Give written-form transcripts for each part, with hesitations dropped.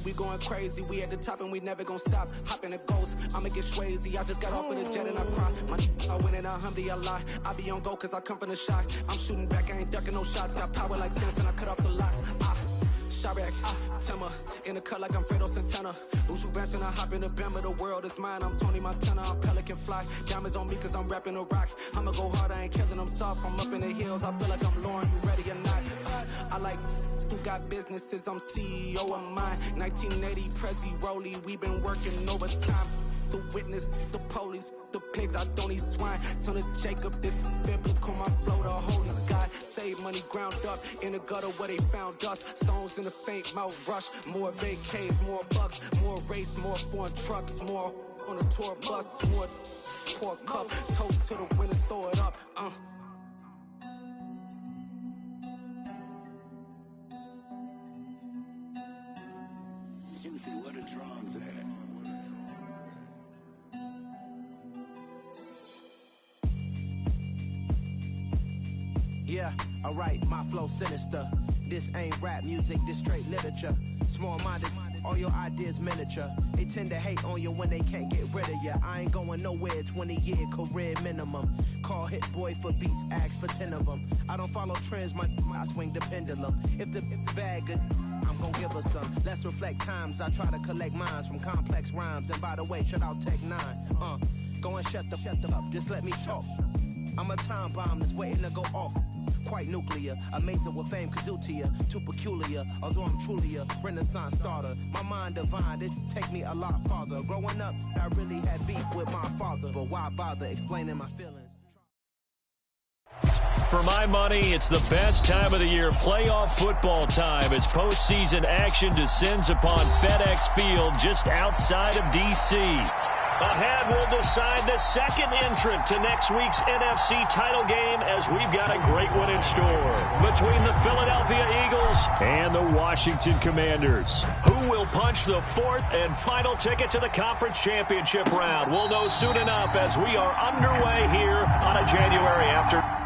we going crazy. We at the top and we never gonna stop. Hop in a ghost, I'ma get crazy. I just got off of the jet and I cry. I win in a Humvee, I lie. I be on go cause I come from the shot. I'm shooting back, I ain't ducking no shots. Got power like Samson, I cut off the locks. Sharek, Timmer, in the cut like I'm Fredo Santana. Usu Banton, I hop in the Bama, the world is mine. I'm Tony Montana, I'm Pelican Fly. Diamonds on me cause I'm rapping a rock. I'ma go hard, I ain't killing them soft. I'm up in the hills, I feel like I'm Lauren, you ready or not? I like who got businesses, I'm CEO of mine. 1980, Prezi Rolly, we been working overtime. The witness, the police, the pigs, I don't eat swine. Son of Jacob, this biblical, my flow, the holy God. Save money ground up in the gutter where they found us. Stones in the faint mouth rush. More vacays, more bucks, more race, more foreign trucks, more on a tour bus, more pour cup. Toast to the winners, throw it up. Juicy, what a drums at? Yeah, alright, my flow sinister. This ain't rap music, this straight literature. Small-minded, all your ideas miniature. They tend to hate on you when they can't get rid of you. I ain't going nowhere, 20-year career minimum. Call Hit Boy for beats, ask for 10 of them. I don't follow trends, I swing the pendulum. If the bag good, I'm gon' give her some. Let's reflect times, I try to collect minds from complex rhymes. And by the way, shout out Tech 9. Go and shut the up, just let me talk. I'm a time bomb that's waiting to go off. Quite nuclear, amazing what fame could do to you. Too peculiar, although I'm truly a renaissance starter. My mind divine, it take me a lot farther. Growing up, I really had beef with my father. But why bother explaining my feelings? For my money, it's the best time of the year, playoff football time, as postseason action descends upon FedEx Field just outside of D.C. Ahead, we'll decide the second entrant to next week's NFC title game, as we've got a great one in store between the Philadelphia Eagles and the Washington Commanders. Who will punch the fourth and final ticket to the conference championship round? We'll know soon enough as we are underway here on a January afternoon.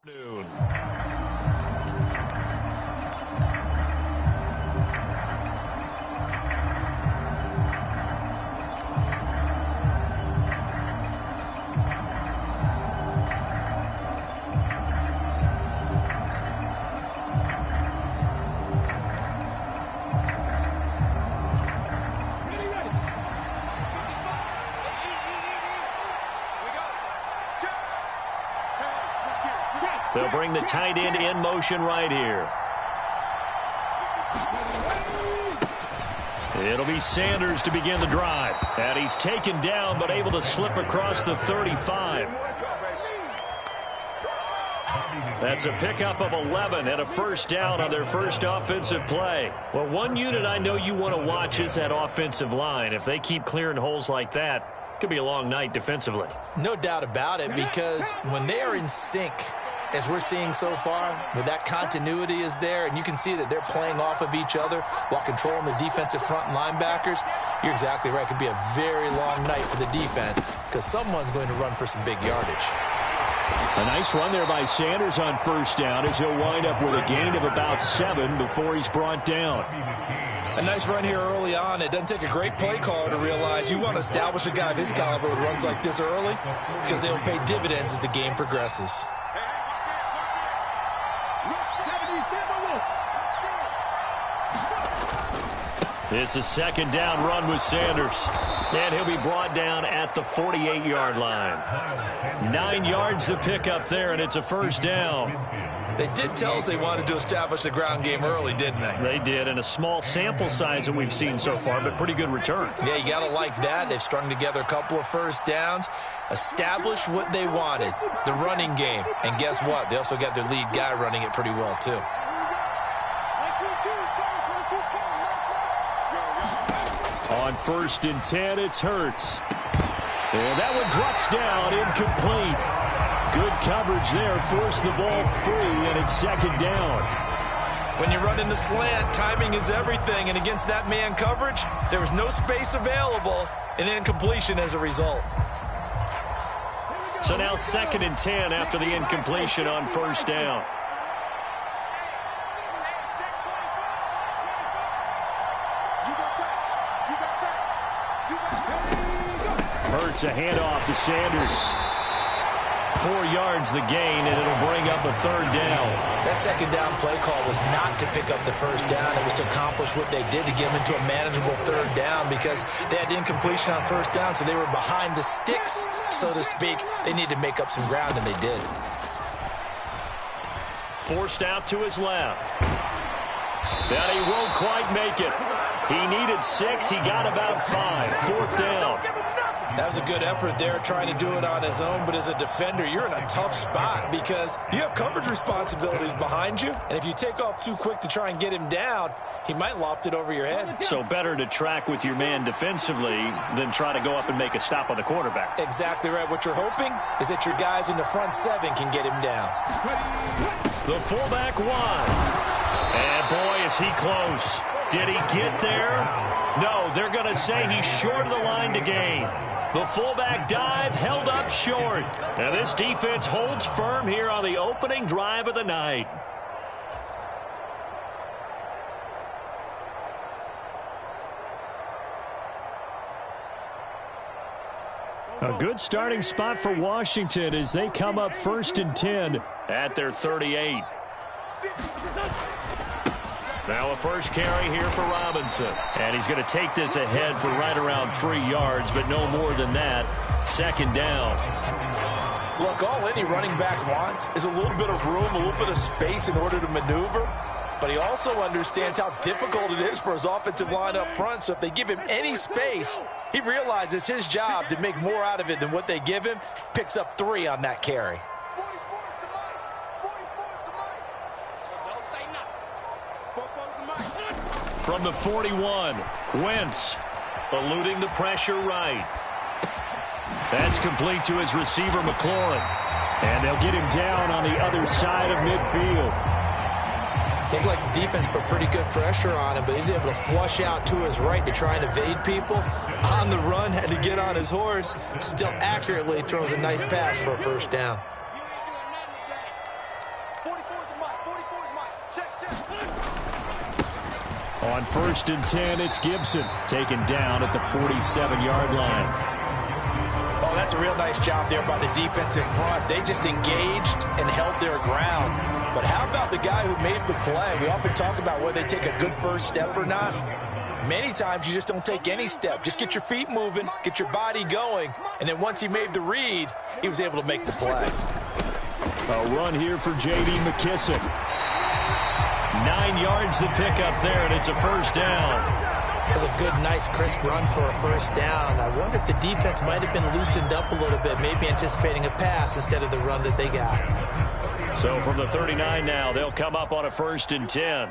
Noon. They'll bring the tight end in motion right here. It'll be Sanders to begin the drive. And he's taken down, but able to slip across the 35. That's a pickup of 11 and a first down on their first offensive play. Well, one unit I know you want to watch is that offensive line. If they keep clearing holes like that, it could be a long night defensively. No doubt about it, because when they are in sync, as we're seeing so far, with that continuity is there, and you can see that they're playing off of each other while controlling the defensive front linebackers, you're exactly right. It could be a very long night for the defense because someone's going to run for some big yardage. A nice run there by Sanders on first down as he'll wind up with a gain of about 7 before he's brought down. A nice run here early on. It doesn't take a great play caller to realize you want to establish a guy of his caliber with runs like this early because they'll pay dividends as the game progresses. It's a second down run with Sanders. And he'll be brought down at the 48-yard line. 9 yards to pick up there, and it's a first down. They did tell us they wanted to establish the ground game early, didn't they? They did, and a small sample size that we've seen so far, but pretty good return. Yeah, you got to like that. They've strung together a couple of first downs, established what they wanted, the running game. And guess what? They also got their lead guy running it pretty well, too. On 1st and 10, it's Hurts. And that one drops down, incomplete. Good coverage there, forced the ball free, and it's 2nd down. When you run into slant, timing is everything, and against that man coverage, there was no space available, and incompletion as a result. So now 2nd and 10 after the incompletion on 1st down. Hurts a handoff to Sanders. 4 yards the gain, and it'll bring up a 3rd down. That 2nd down play call was not to pick up the 1st down. It was to accomplish what they did to get them into a manageable 3rd down because they had incompletion on 1st down, so they were behind the sticks, so to speak. They needed to make up some ground, and they did. Forced out to his left. That he won't quite make it. He needed 6. He got about 5. 4th down. That was a good effort there trying to do it on his own, but as a defender, you're in a tough spot because you have coverage responsibilities behind you, and if you take off too quick to try and get him down, he might loft it over your head. So better to track with your man defensively than try to go up and make a stop on the quarterback. Exactly right. What you're hoping is that your guys in the front 7 can get him down. The fullback won. And boy, is he close. Did he get there? No, they're going to say he's short of the line to gain. The fullback dive held up short. And this defense holds firm here on the opening drive of the night. A good starting spot for Washington as they come up 1st and 10 at their 38. Now a first carry here for Robinson. And he's going to take this ahead for right around 3 yards, but no more than that. 2nd down. Look, all any running back wants is a little bit of room, a little bit of space in order to maneuver. But he also understands how difficult it is for his offensive line up front. So if they give him any space, he realizes his job to make more out of it than what they give him. Picks up 3 on that carry. From the 41, Wentz eluding the pressure right. That's complete to his receiver, McLaurin. And they'll get him down on the other side of midfield. Looked like the defense put pretty good pressure on him, but he's able to flush out to his right to try and evade people. On the run, had to get on his horse. Still accurately throws a nice pass for a 1st down. On 1st and 10, it's Gibson taken down at the 47-yard line. Oh, that's a real nice job there by the defense in front. They just engaged and held their ground. But how about the guy who made the play? We often talk about whether they take a good first step or not. Many times you just don't take any step. Just get your feet moving, get your body going, and then once he made the read, he was able to make the play. A run here for J.D. McKissick. 9 yards to pick up there, and it's a 1st down. That's a good, nice, crisp run for a 1st down. I wonder if the defense might have been loosened up a little bit, maybe anticipating a pass instead of the run that they got. So from the 39 now, they'll come up on a 1st and 10.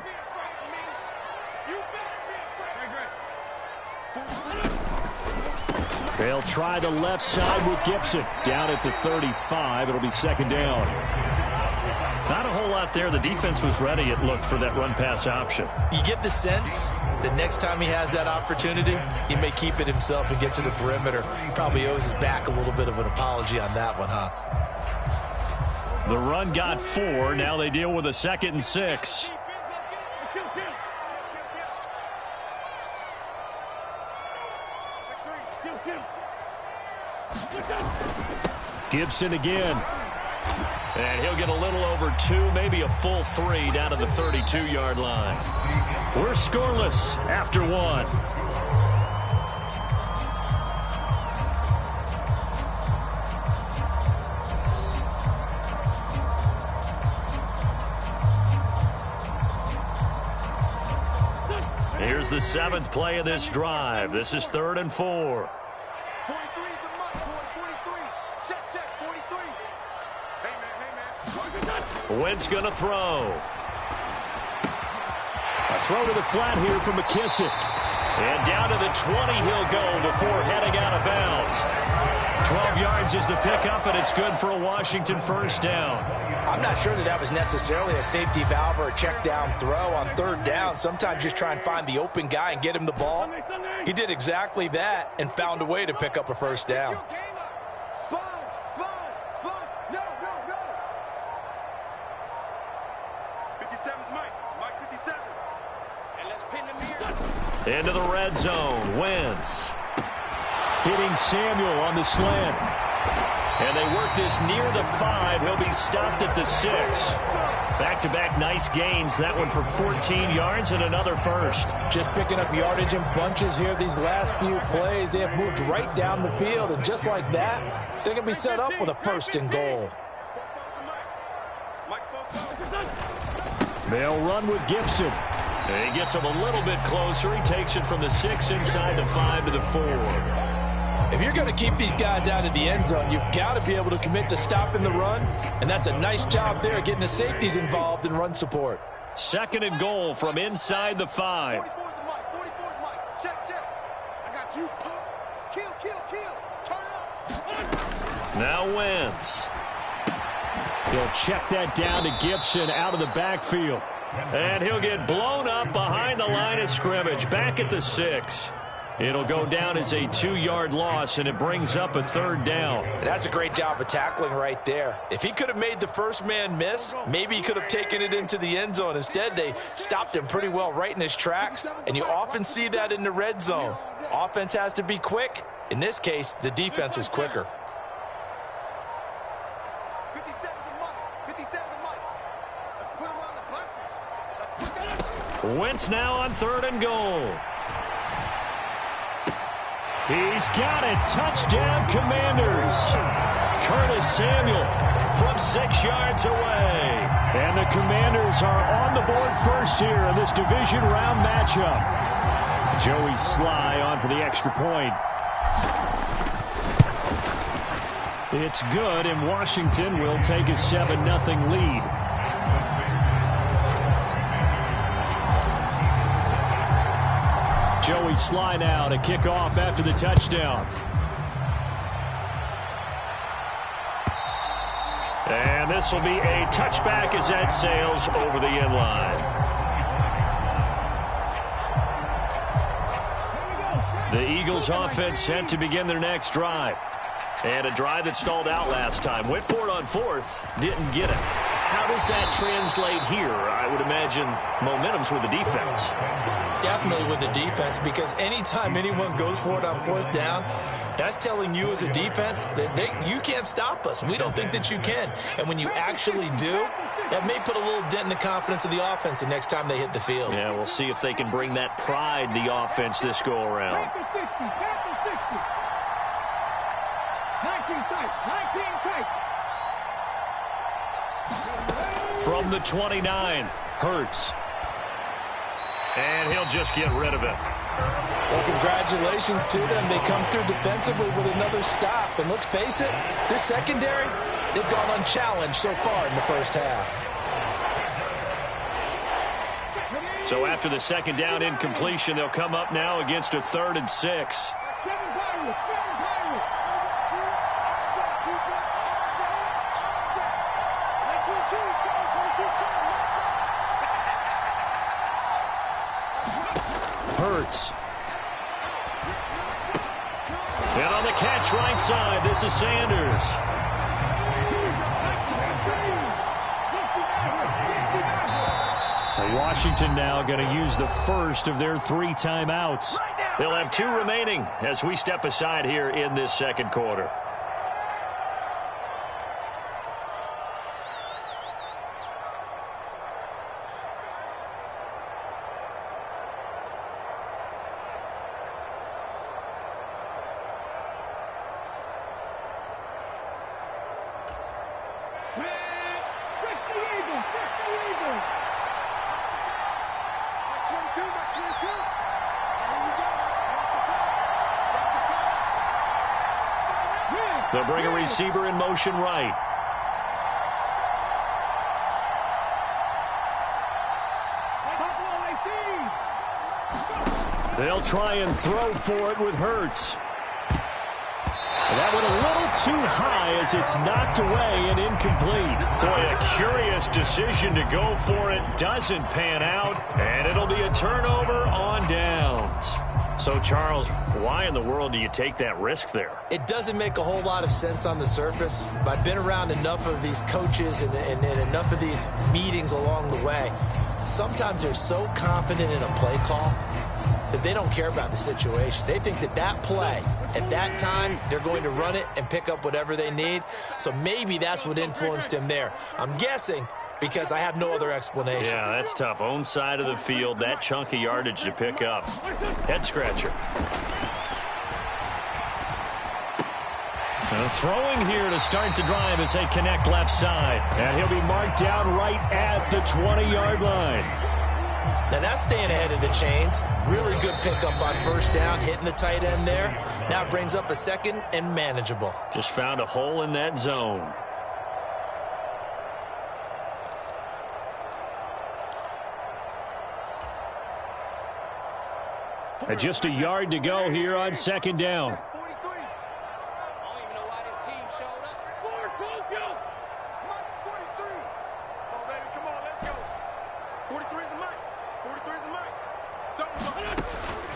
They'll try the left side with Gibson. Down at the 35, it'll be 2nd down. Not a whole lot there. The defense was ready, it looked, for that run-pass option. You get the sense that next time he has that opportunity, he may keep it himself and get to the perimeter. Probably owes his back a little bit of an apology on that one, huh? The run got 4. Now they deal with a 2nd and 6. Gibson again. And he'll get a little over 2, maybe a full 3 down to the 32-yard line. We're scoreless after 1. Here's the 7th play of this drive. This is 3rd and 4. Wentz going to throw. A throw to the flat here from McKissick. And down to the 20 he'll go before heading out of bounds. 12 yards is the pickup, and it's good for a Washington first down. I'm not sure that was necessarily a safety valve or a check down throw on third down. Sometimes just try and find the open guy and get him the ball. He did exactly that and found a way to pick up a first down. Into the red zone. Wentz hitting Samuel on the slant. And they work this near the 5. He'll be stopped at the 6. Back-to-back nice gains. That one for 14 yards and another first. Just picking up yardage in bunches here these last few plays. They have moved right down the field. And just like that, they're going to be set up with a first and goal. They'll run with Gibson. He gets him a little bit closer. He takes it from the 6 inside the 5 to the 4. If you're going to keep these guys out of the end zone, you've got to be able to commit to stopping the run. And that's a nice job there, getting the safeties involved in run support. Second and goal from inside the 5. 44's the mic. Check. I got you. Kill. Turn up. Now Wentz. He'll check that down to Gibson out of the backfield. And he'll get blown up behind the line of scrimmage, back at the 6. It'll go down as a 2-yard loss, and it brings up a third down. That's a great job of tackling right there. If he could have made the first man miss, maybe he could have taken it into the end zone. Instead, they stopped him pretty well right in his tracks, and you often see that in the red zone. Offense has to be quick. In this case, the defense was quicker. Wentz now on third and goal. He's got it. Touchdown, Commanders. Curtis Samuel from 6 yards away. And the Commanders are on the board first here in this division round matchup. Joey Sly on for the extra point. It's good, and Washington will take a 7-0 lead. Joey Sly now to kick off after the touchdown. And this will be a touchback as that sails over the end line. The Eagles offense set to begin their next drive. And a drive that stalled out last time. Went for it on fourth, didn't get it. How does that translate here? I would imagine momentum's with the defense. Definitely with the defense, because anytime anyone goes for it on fourth down, that's telling you as a defense that you can't stop us. We don't think that you can. And when you actually do, that may put a little dent in the confidence of the offense the next time they hit the field. Yeah, we'll see if they can bring that pride in the offense this go-around. 19 tight. From the 29, Hurts. And he'll just get rid of it. Well, congratulations to them. They come through defensively with another stop. And let's face it, this secondary, they've gone unchallenged so far in the first half. So after the second down incompletion, they'll come up now against a 3rd and 6. Hurts. And on the catch right side, this is Sanders. Washington now going to use the first of their 3 timeouts. They'll have 2 remaining as we step aside here in this second quarter. They'll bring a receiver in motion right. They'll try and throw for it with Hurts. That went a little too high as it's knocked away and incomplete. Boy, a curious decision to go for it. Doesn't pan out, and it'll be a turnover on downs. So, Charles, why in the world do you take that risk there? It doesn't make a whole lot of sense on the surface, but I've been around enough of these coaches and enough of these meetings along the way. Sometimes they're so confident in a play call that they don't care about the situation. They think that that play, at that time, they're going to run it and pick up whatever they need. So maybe that's what influenced him there. I'm guessing because I have no other explanation. Yeah, that's tough. Own side of the field, that chunk of yardage to pick up. Head scratcher. Throwing here to start the drive as they connect left side. And he'll be marked down right at the 20-yard line. Now that's staying ahead of the chains. Really good pickup on first down, hitting the tight end there. Now it brings up a second and manageable. Just found a hole in that zone. And just a yard to go here on second down.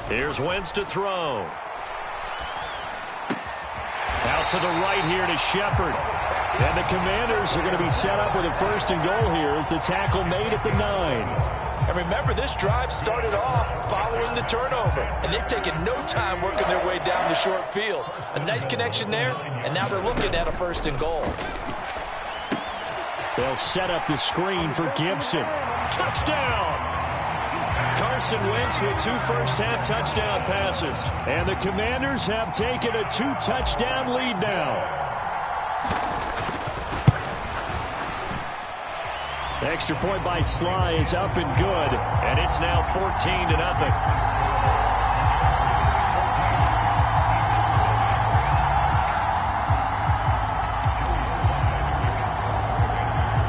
Here's Wentz to throw. Out to the right here to Shepard. And the Commanders are going to be set up with a first and goal here as the tackle made at the 9. And remember, this drive started off following the turnover. And they've taken no time working their way down the short field. A nice connection there, and now they're looking at a first and goal. They'll set up the screen for Gibson. Touchdown! Carson Wentz with 2 first-half touchdown passes. And the Commanders have taken a 2-touchdown lead now. The extra point by Sly is up and good, and it's now 14-0.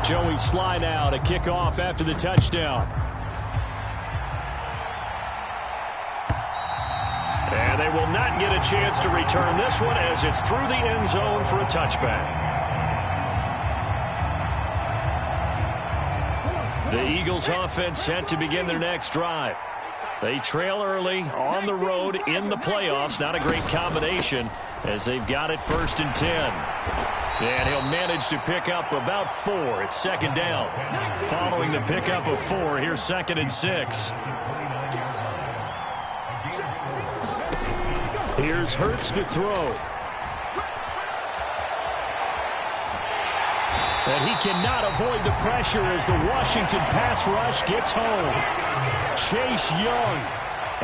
Joey Sly now to kick off after the touchdown. And they will not get a chance to return this one as it's through the end zone for a touchback. The Eagles offense set to begin their next drive. They trail early on the road in the playoffs. Not a great combination as they've got it 1st and 10. And he'll manage to pick up about 4. It's second down. Following the pickup of 4, here's 2nd and 6. Here's Hurts to throw. And he cannot avoid the pressure as the Washington pass rush gets home. Chase Young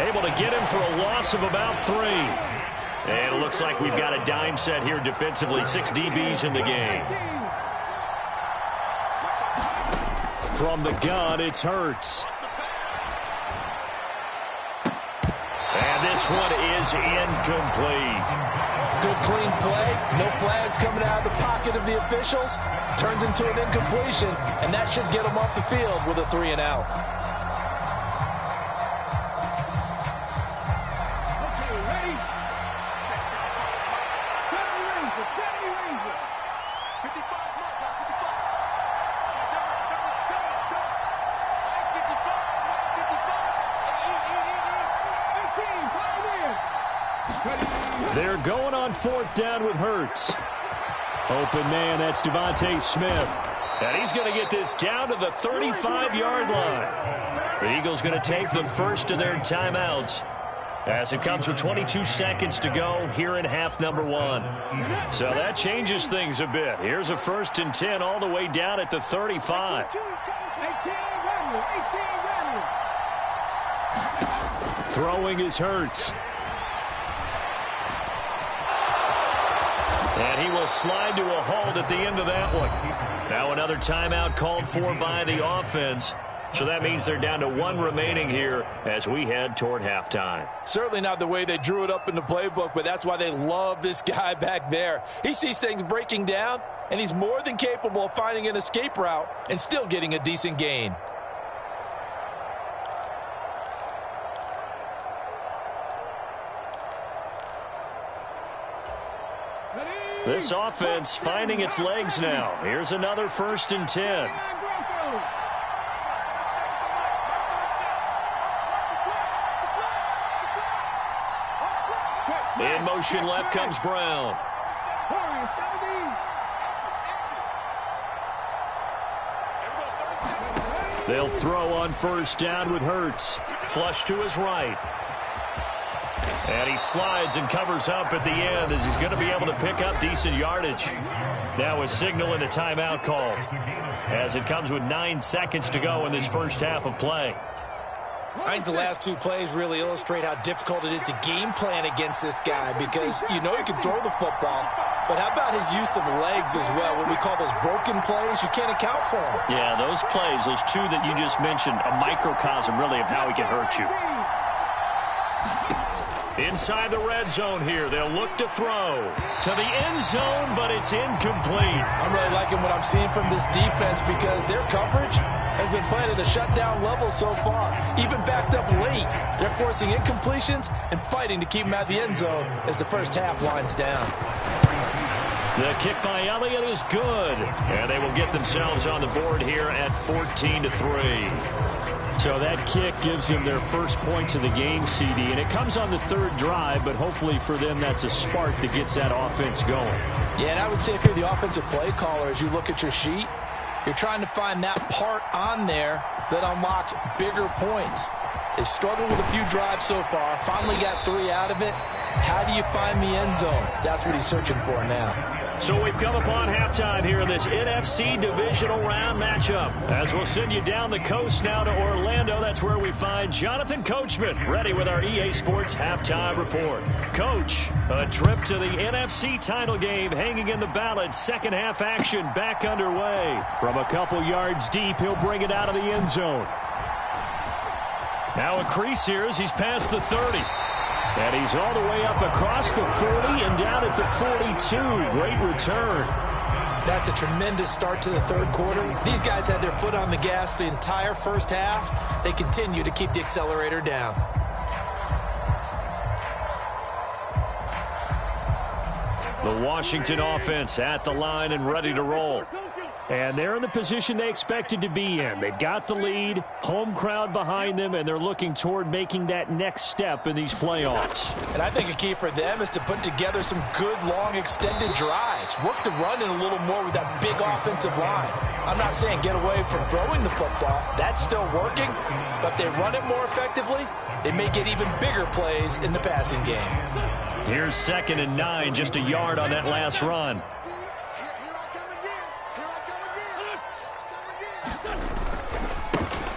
able to get him for a loss of about 3. And it looks like we've got a dime set here defensively. 6 DBs in the game. From the gun, it's Hurts. And this one is incomplete. Good clean play. No flags coming out of the pocket of the officials. Turns into an incompletion, and that should get them off the field with a 3 and out. Okay, ready? 55 mark, 55. They're going on 4th down with Hurts. Open man, that's Devontae Smith. And he's going to get this down to the 35-yard line. The Eagles going to take the first of their timeouts as it comes with 22 seconds to go here in half number 1. So that changes things a bit. Here's a 1st and 10 all the way down at the 35. Throwing is Hurts. And he will slide to a halt at the end of that one. Now another timeout called for by the offense. So that means they're down to 1 remaining here as we head toward halftime. Certainly not the way they drew it up in the playbook, but that's why they love this guy back there. He sees things breaking down, and he's more than capable of finding an escape route and still getting a decent gain. This offense finding its legs now. Here's another 1st and 10. In motion left comes Brown. They'll throw on 1st down with Hurts. Flush to his right. And he slides and covers up at the end as he's going to be able to pick up decent yardage. Now a signal and a timeout call as it comes with 9 seconds to go in this first half of play. I think the last 2 plays really illustrate how difficult it is to game plan against this guy because you know he can throw the football, but how about his use of legs as well? What we call those broken plays, you can't account for them. Yeah, those plays, those 2 that you just mentioned, a microcosm really of how he can hurt you. Inside the red zone here, they'll look to throw to the end zone, but it's incomplete. I'm really liking what I'm seeing from this defense because their coverage has been playing at a shutdown level so far. Even backed up late, they're forcing incompletions and fighting to keep them out of the end zone as the first half winds down. The kick by Elliott is good, and they will get themselves on the board here at 14-3. So that kick gives them their first points of the game, CD, and it comes on the 3rd drive, but hopefully for them that's a spark that gets that offense going. Yeah, and I would say if you're the offensive play caller, as you look at your sheet, you're trying to find that part on there that unlocks bigger points. They've struggled with a few drives so far, finally got 3 out of it. How do you find the end zone? That's what he's searching for now. So we've come upon halftime here in this NFC divisional round matchup. As we'll send you down the coast now to Orlando, that's where we find Jonathan Coachman ready with our EA Sports halftime report. Coach, a trip to the NFC title game hanging in the balance. Second half action back underway. From a couple yards deep, he'll bring it out of the end zone. Now a crease here as he's past the 30. And he's all the way up across the 40 and down at the 42. Great return. That's a tremendous start to the 3rd quarter. These guys had their foot on the gas the entire first half. They continue to keep the accelerator down. The Washington offense at the line and ready to roll. And they're in the position they expected to be in. They've got the lead, home crowd behind them, and they're looking toward making that next step in these playoffs. And I think a key for them is to put together some good, long, extended drives. Work the run in a little more with that big offensive line. I'm not saying get away from throwing the football. That's still working. But if they run it more effectively, they may get even bigger plays in the passing game. Here's 2nd and 9, just a yard on that last run.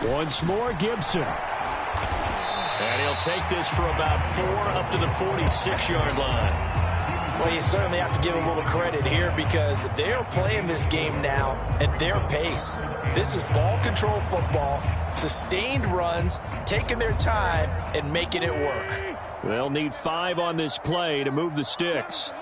Once more, Gibson. And he'll take this for about 4 up to the 46-yard line. Well, you certainly have to give a little credit here because they're playing this game now at their pace. This is ball control football, sustained runs, taking their time and making it work. They'll need 5 on this play to move the sticks.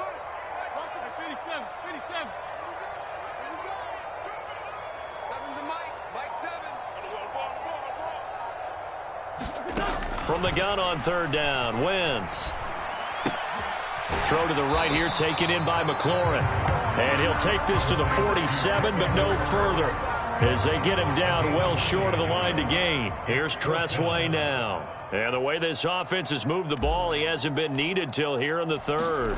From the gun on 3rd down, Wentz. Throw to the right here, taken in by McLaurin. And he'll take this to the 47, but no further, as they get him down well short of the line to gain. Here's Tressway now. And the way this offense has moved the ball, he hasn't been needed till here in the 3rd.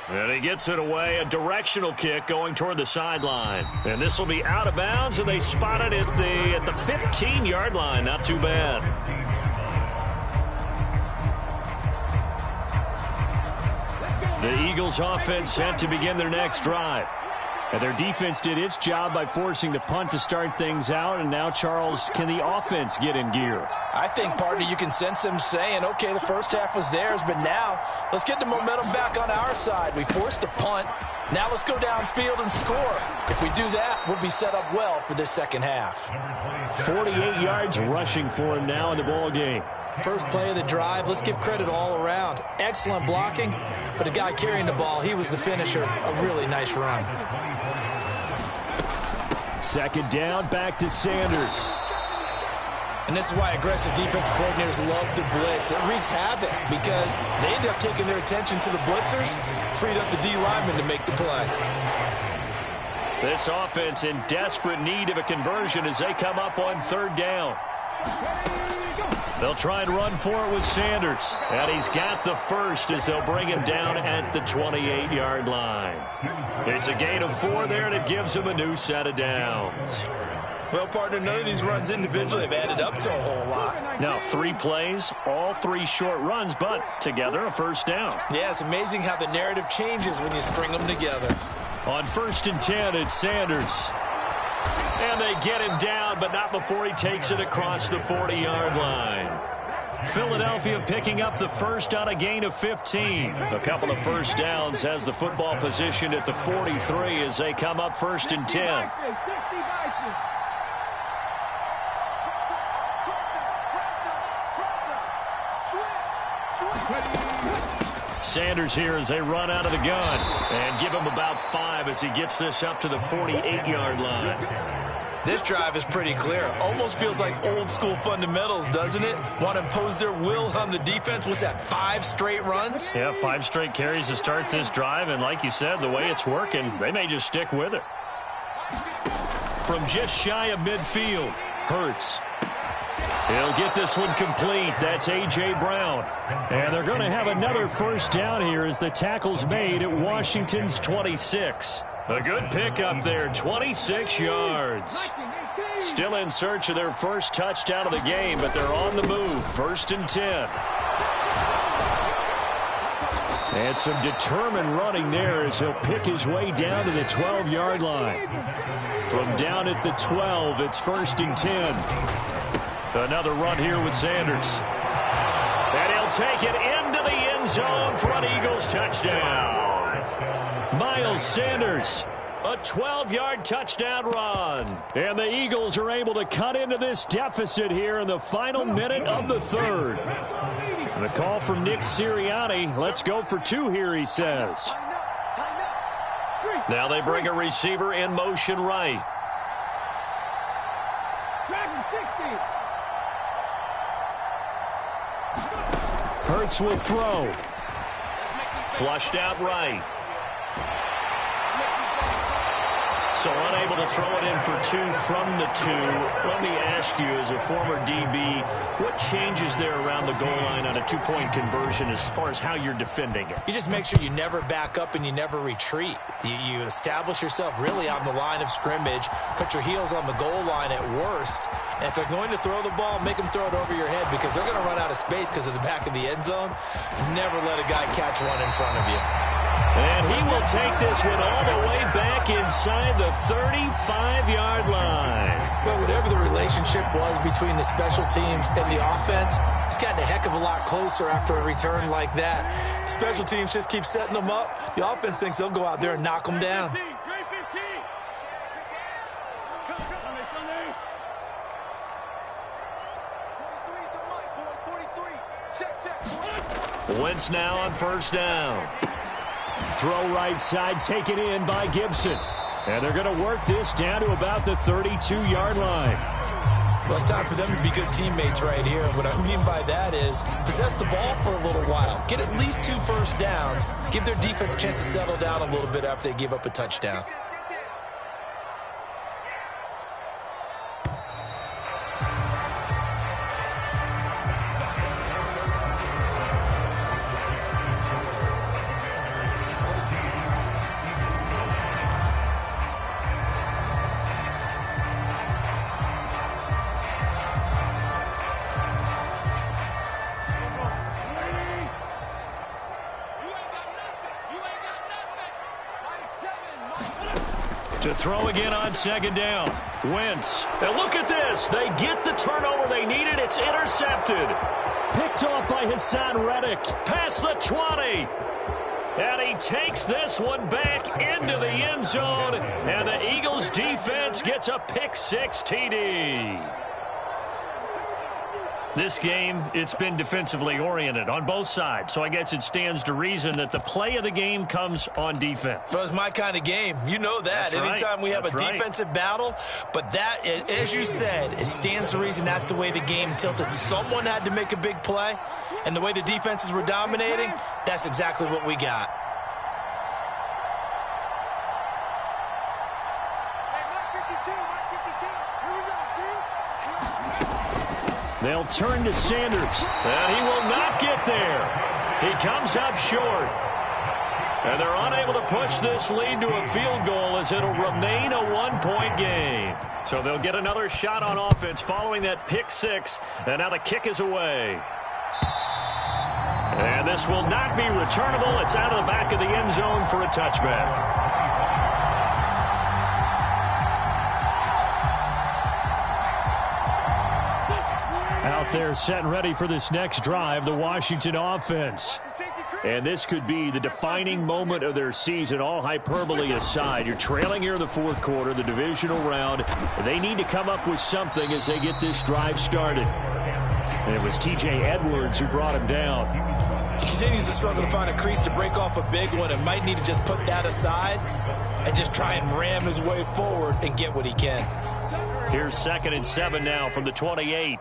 And he gets it away, a directional kick going toward the sideline. And this will be out of bounds, and they spot it at the 15-yard line. Not too bad. The Eagles offense set to begin their next drive. And their defense did its job by forcing the punt to start things out. And now, Charles, can the offense get in gear? I think, partner, you can sense them saying, okay, the first half was theirs, but now let's get the momentum back on our side. We forced a punt. Now let's go downfield and score. If we do that, we'll be set up well for this second half. 48 yards rushing for him now in the ball game. First play of the drive, let's give credit all around. Excellent blocking, but the guy carrying the ball, he was the finisher. A really nice run. 2nd down, back to Sanders. And this is why aggressive defensive coordinators love to blitz. It wreaks havoc because they end up taking their attention to the blitzers, freed up the D lineman to make the play. This offense in desperate need of a conversion as they come up on third down. They'll try and run for it with Sanders. And he's got the first as they'll bring him down at the 28-yard line. It's a gain of 4 there, and it gives him a new set of downs. Well, partner, none of these runs individually have added up to a whole lot. Now, 3 plays, all 3 short runs, but together a first down. Yeah, it's amazing how the narrative changes when you string them together. On 1st and 10, it's Sanders. And they get him down, but not before he takes it across the 40-yard line. Philadelphia picking up the first on a gain of 15. A couple of first downs has the football positioned at the 43 as they come up 1st and 10. Sanders here as they run out of the gun and give him about 5 as he gets this up to the 48-yard line. This drive is pretty clear. Almost feels like old school fundamentals, doesn't it? Want to impose their will on the defense. What's that, 5 straight runs? Yeah, 5 straight carries to start this drive, and like you said, the way it's working, they may just stick with it. From just shy of midfield, Hurts. He'll get this one complete. That's A.J. Brown. And they're going to have another first down here as the tackle's made at Washington's 26. A good pickup there, 26 yards. Still in search of their first touchdown of the game, but they're on the move. 1st and 10. And some determined running there as he'll pick his way down to the 12-yard line. From down at the 12, it's 1st and 10. Another run here with Sanders. And he'll take it into the end zone for an Eagles touchdown. Miles Sanders, a 12-yard touchdown run. And the Eagles are able to cut into this deficit here in the final minute of the 3rd. And the call from Nick Sirianni, let's go for 2 here, he says. Now they bring a receiver in motion right. Hurts will throw. Flushed out right. So unable to throw it in for 2 from the 2. Let me ask you, as a former DB, what changes there around the goal line on a 2-point conversion as far as how you're defending it? You just make sure you never back up and you never retreat. You establish yourself really on the line of scrimmage, put your heels on the goal line at worst, and if they're going to throw the ball, make them throw it over your head because they're going to run out of space because of the back of the end zone. Never let a guy catch one in front of you. And he will take this one all the way back inside the 35-yard line. Well, whatever the relationship was between the special teams and the offense, it's gotten a heck of a lot closer after a return like that. The special teams just keep setting them up. The offense thinks they'll go out there and knock them down. Wentz now on 1st down. Throw right side, taken in by Gibson. And they're going to work this down to about the 32-yard line. Well, it's time for them to be good teammates right here. And what I mean by that is possess the ball for a little while. Get at least 2 first downs. Give their defense a chance to settle down a little bit after they give up a touchdown. To throw again on 2nd down. Wentz. And look at this. They get the turnover they needed. It's intercepted. Picked off by Hassan Reddick. Past the 20. And he takes this one back into the end zone. And the Eagles defense gets a pick 6 TD. This game, it's been defensively oriented on both sides, so I guess it stands to reason that the play of the game comes on defense. Well, it's my kind of game. You know that. That's right. Anytime we have That's a right. defensive battle, but that, as you said, it stands to reason that's the way the game tilted. Someone had to make a big play, and the way the defenses were dominating, that's exactly what we got. They'll turn to Sanders, and he will not get there. He comes up short. And they're unable to push this lead to a field goal as it'll remain a one-point game. So they'll get another shot on offense following that pick six, and now the kick is away. And this will not be returnable. It's out of the back of the end zone for a touchback. Out there set and ready for this next drive, the Washington offense. And this could be the defining moment of their season, all hyperbole aside. You're trailing here in the fourth quarter, the divisional round. They need to come up with something as they get this drive started. And it was T.J. Edwards who brought him down. He continues to struggle to find a crease to break off a big one and might need to just put that aside and just try and ram his way forward and get what he can. Here's 2nd and 7 now from the 28.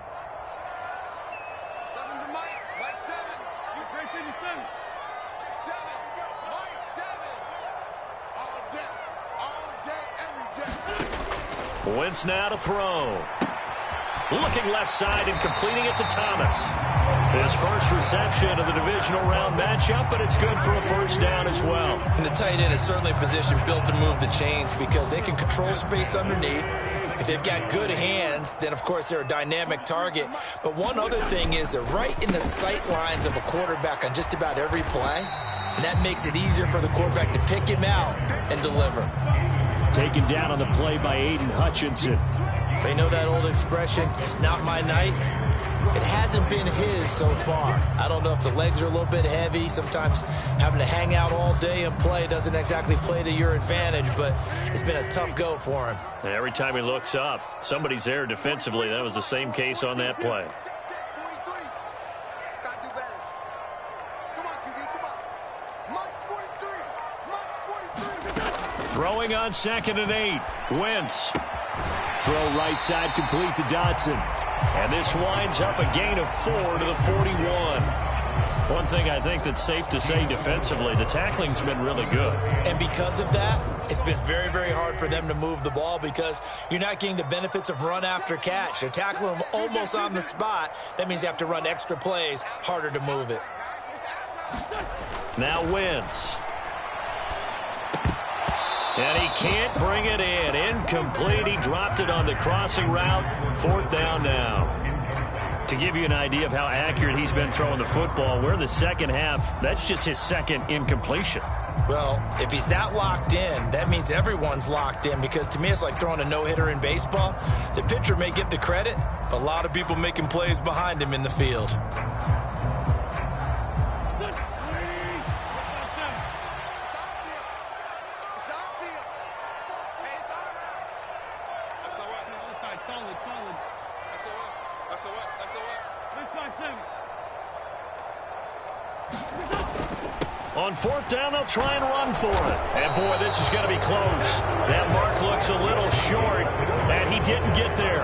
Wentz now to throw. Looking left side and completing it to Thomas. His first reception of the divisional round matchup, but it's good for a first down as well. And the tight end is certainly a position built to move the chains because they can control space underneath. If they've got good hands, then, of course, they're a dynamic target. But one other thing is they're right in the sight lines of a quarterback on just about every play, and that makes it easier for the quarterback to pick him out and deliver. Taken down on the play by Aiden Hutchinson. They know that old expression, it's not my night. It hasn't been his so far. I don't know if the legs are a little bit heavy. Sometimes having to hang out all day and play doesn't exactly play to your advantage, but it's been a tough go for him. And every time he looks up, somebody's there defensively. That was the same case on that play. Throwing on 2nd and 8. Wentz. Throw right side complete to Dotson. And this winds up a gain of 4 to the 41. One thing I think that's safe to say defensively, the tackling's been really good. And because of that, it's been very, very hard for them to move the ball because you're not getting the benefits of run after catch. They're tackling them almost on the spot. That means you have to run extra plays, harder to move it. Now Wentz. And he can't bring it in. Incomplete. He dropped it on the crossing route. 4th down now. To give you an idea of how accurate he's been throwing the football, we're in the second half. That's just his second incompletion. Well, if he's that locked in, that means everyone's locked in because to me it's like throwing a no-hitter in baseball. The pitcher may get the credit, but a lot of people making plays behind him in the field. On 4th down, they'll try and run for it. And, boy, this is going to be close. That mark looks a little short, and he didn't get there.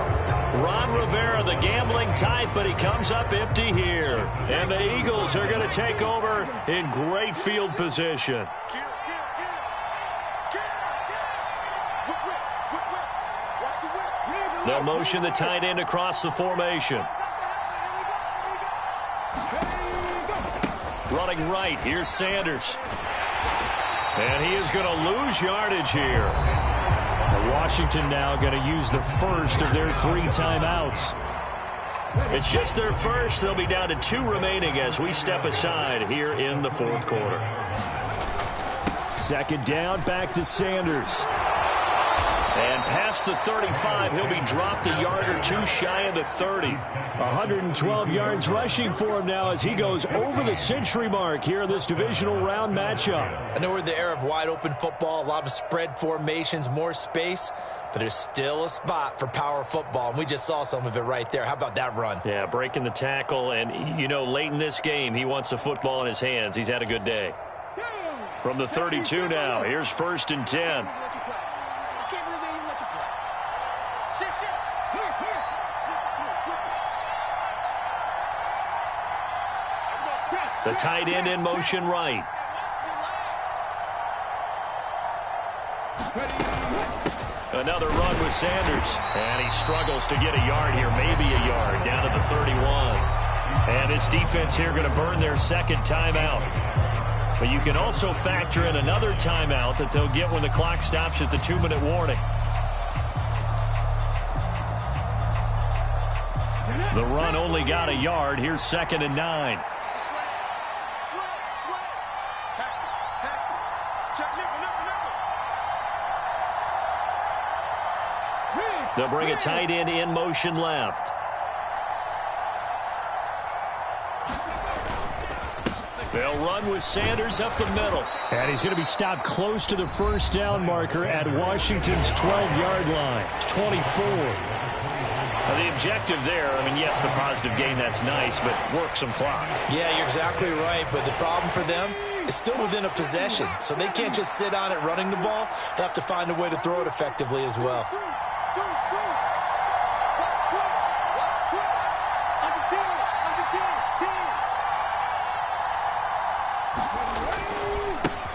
Ron Rivera, the gambling type, but he comes up empty here. And the Eagles are going to take over in great field position. They'll motion the tight end across the formation. Running right, here's Sanders. And he is going to lose yardage here. Washington now going to use the first of their 3 timeouts. It's just their first. They'll be down to 2 remaining as we step aside here in the 4th quarter. 2nd down, back to Sanders. And past the 35, he'll be dropped a yard or two shy of the 30. 112 yards rushing for him now as he goes over the century mark here in this divisional round matchup. I know we're in the era of wide-open football, a lot of spread formations, more space, but there's still a spot for power football, and we just saw some of it right there. How about that run? Yeah, breaking the tackle, and, you know, late in this game, he wants the football in his hands. He's had a good day. From the 32 now, here's 1st and 10. The tight end in motion right. Another run with Sanders. And he struggles to get a yard here, maybe a yard, down to the 31. And this defense here going to burn their second timeout. But you can also factor in another timeout that they'll get when the clock stops at the 2-minute warning. The run only got a yard. Here's 2nd and 9. They'll bring a tight end in motion left. They'll run with Sanders up the middle. And he's going to be stopped close to the first down marker at Washington's 12-yard line. 24. Now the objective there, I mean, yes, the positive gain, that's nice, but work some clock. Yeah, you're exactly right, but the problem for them is still within a possession, so they can't just sit on it running the ball. They'll have to find a way to throw it effectively as well.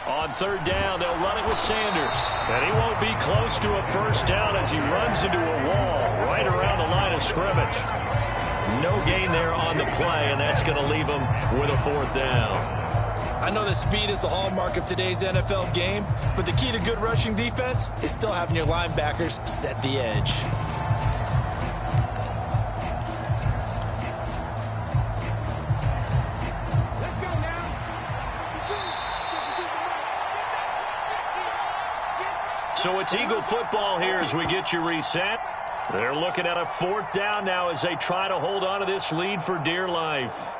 On 3rd down, they'll run it with Sanders. And he won't be close to a first down as he runs into a wall right around the line of scrimmage. No gain there on the play, and that's going to leave him with a 4th down. I know that speed is the hallmark of today's NFL game, but the key to good rushing defense is still having your linebackers set the edge. So it's Eagle football here as we get you reset. They're looking at a 4th down now as they try to hold on to this lead for dear life.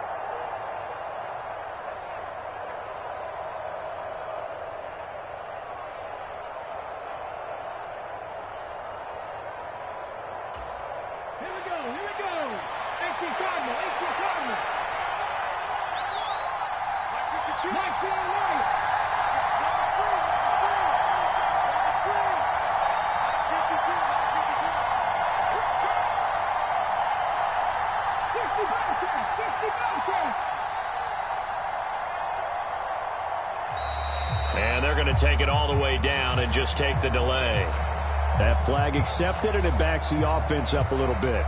And they're going to take it all the way down and just take the delay. That flag accepted, and it backs the offense up a little bit.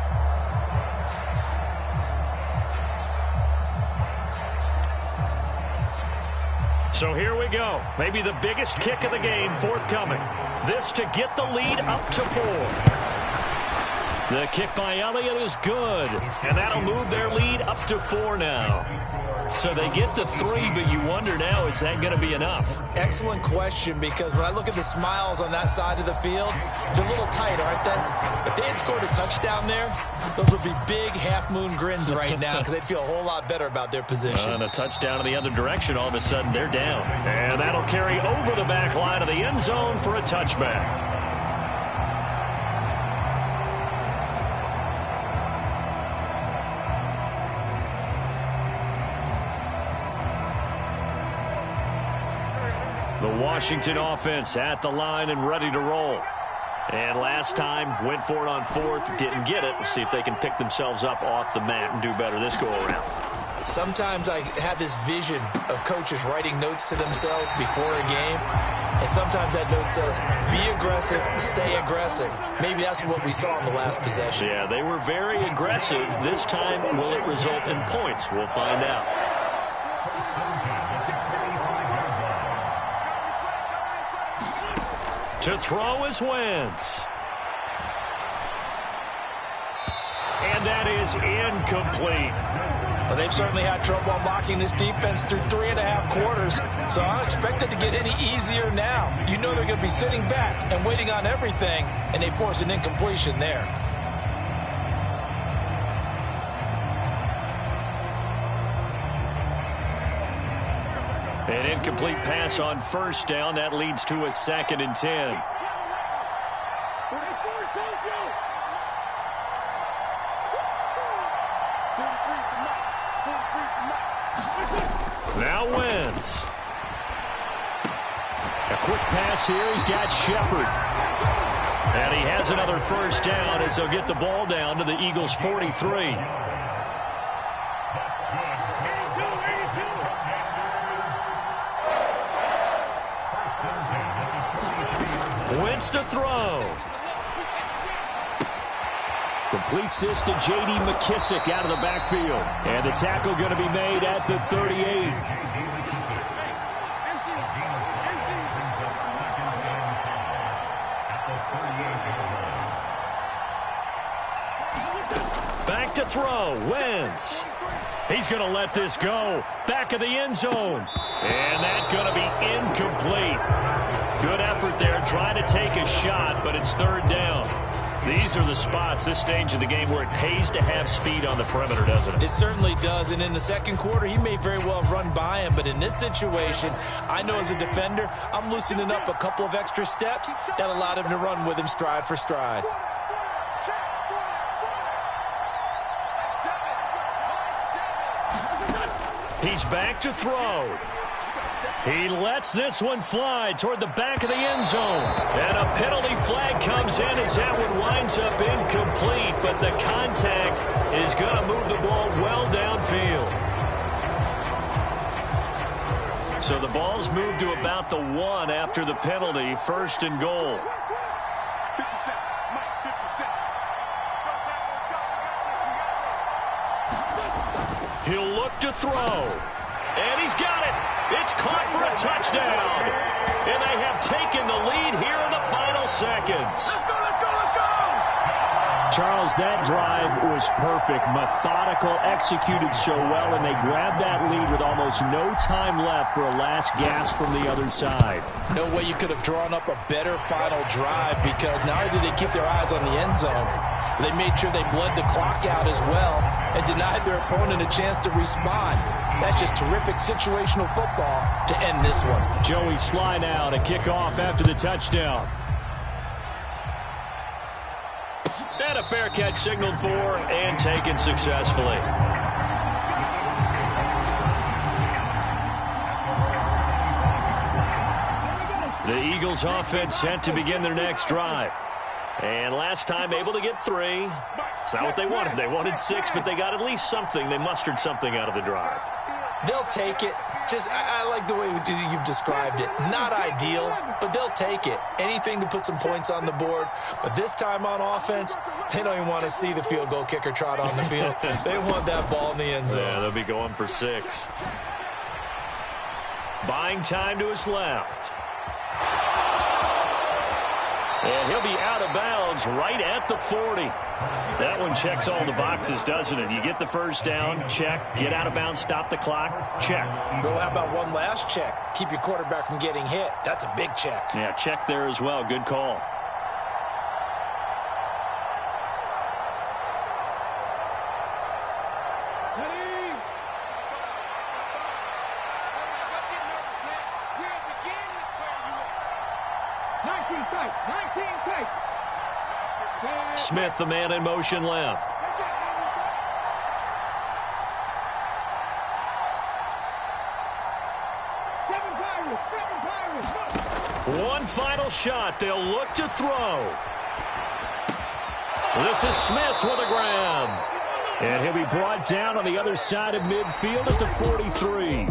So here we go. Maybe the biggest kick of the game forthcoming. This to get the lead up to 4. The kick by Elliott is good, and that'll move their lead up to 4 now. So they get to 3, but you wonder now, is that going to be enough? Excellent question, because when I look at the smiles on that side of the field, they're a little tight, aren't they? If they had scored a touchdown there, those would be big half-moon grins right now because they'd feel a whole lot better about their position. And a touchdown in the other direction, all of a sudden they're down. And that'll carry over the back line of the end zone for a touchback. The Washington offense at the line and ready to roll. And last time, went for it on 4th, didn't get it. We'll see if they can pick themselves up off the mat and do better this go-around. Sometimes I have this vision of coaches writing notes to themselves before a game. And sometimes that note says, be aggressive, stay aggressive. Maybe that's what we saw in the last possession. Yeah, they were very aggressive. This time, will it result in points? We'll find out. To throw is Wentz. And that is incomplete. Well, they've certainly had trouble unlocking this defense through 3.5 quarters, so I don't expect it to get any easier now. You know they're going to be sitting back and waiting on everything, and they force an incompletion there. An incomplete pass on first down. That leads to a 2nd and 10. Now Wentz. A quick pass here. He's got Shepard. And he has another first down as they'll get the ball down to the Eagles' 43. Wentz to throw. Completes this to J.D. McKissick out of the backfield. And the tackle going to be made at the 38. Back to throw. Wentz. He's going to let this go. Back of the end zone. And that's going to be incomplete. Good effort there, trying to take a shot, but it's 3rd down. These are the spots, this stage of the game, where it pays to have speed on the perimeter, doesn't it? It certainly does, and in the second quarter, he may very well run by him, but in this situation, I know as a defender, I'm loosening up a couple of extra steps that allowed him to run with him stride for stride. He's back to throw. He lets this one fly toward the back of the end zone. And a penalty flag comes in as that one winds up incomplete, but the contact is going to move the ball well downfield. So the ball's moved to about the 1 after the penalty, 1st and goal. He'll look to throw. And he's got it. It's caught for a touchdown. And they have taken the lead here in the final seconds. Let's go, let's go, let's go! Charles, that drive was perfect. Methodical, executed so well, and they grabbed that lead with almost no time left for a last gasp from the other side. No way you could have drawn up a better final drive, because not only did they keep their eyes on the end zone, they made sure they bled the clock out as well and denied their opponent a chance to respond. That's just terrific situational football to end this one. Joey Sly now to kick off after the touchdown. And a fair catch signaled for and taken successfully. The Eagles offense set to begin their next drive. And last time able to get 3. It's not what they wanted. They wanted 6, but they got at least something. They mustered something out of the drive. They'll take it. I like the way you've described it. Not ideal, but they'll take it. Anything to put some points on the board. But this time on offense, they don't even want to see the field goal kicker trot on the field. They want that ball in the end zone. Yeah, they'll be going for 6. Buying time to his left. And he'll be out of bounds right at the 40. That one checks all the boxes, doesn't it? You get the first down, check. Get out of bounds, stop the clock, check. Well, how about one last check? Keep your quarterback from getting hit. That's a big check. Yeah, check there as well. Good call. Smith, the man in motion left. One final shot. They'll look to throw. This is Smith with a grab. And he'll be brought down on the other side of midfield at the 43.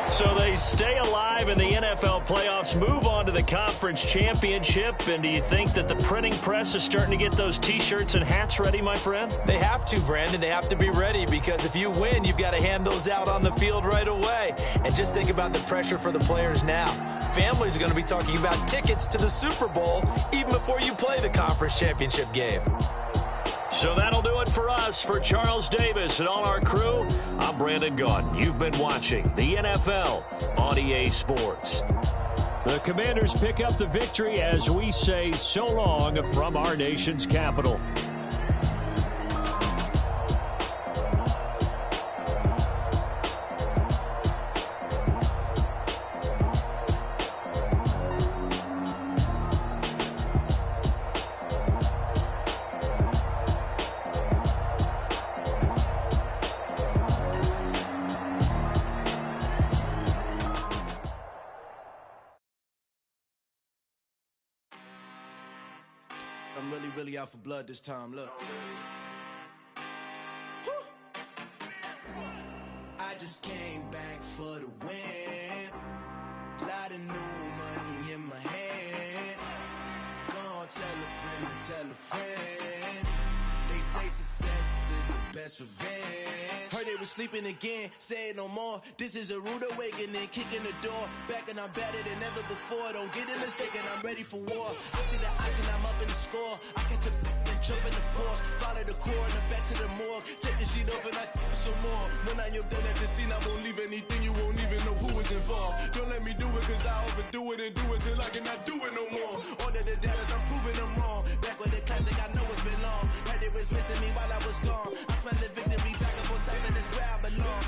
So they stay alive in the NFL playoffs, move on to the conference championship. And do you think that the printing press is starting to get those T-shirts and hats ready, my friend? They have to, Brandon. They have to be ready, because if you win, you've got to hand those out on the field right away. And just think about the pressure for the players now. Families are going to be talking about tickets to the Super Bowl even before you play the conference championship game. So that'll do it for us. For Charles Davis and all our crew, I'm Brandon Gaudin. You've been watching the NFL on EA Sports. The Commanders pick up the victory as we say so long from our nation's capital. I'm really out for blood this time, look. I just came back for the win. Lot of new money in my hand. Go on, tell a friend to tell a friend. They say success is the best revenge. Heard they were sleeping again, say it no more. This is a rude awakening, kicking the door. Back and I'm better than ever before. Don't get it mistaken, I'm ready for war. I see the ice and I'm up in the score. I catch a and jump in the course. Follow the core and I'm back to the morgue. Take the sheet off and I some more. When I am done at the scene, I won't leave anything. You won't even know who is involved. Don't let me do it cause I overdo it and do it till I cannot do it no more. All of the Dallas, I'm proving them wrong. Back with the classic, I know it's been long. Heard they was missing me while I was gone. I smell the victory back up on type and it's where I belong.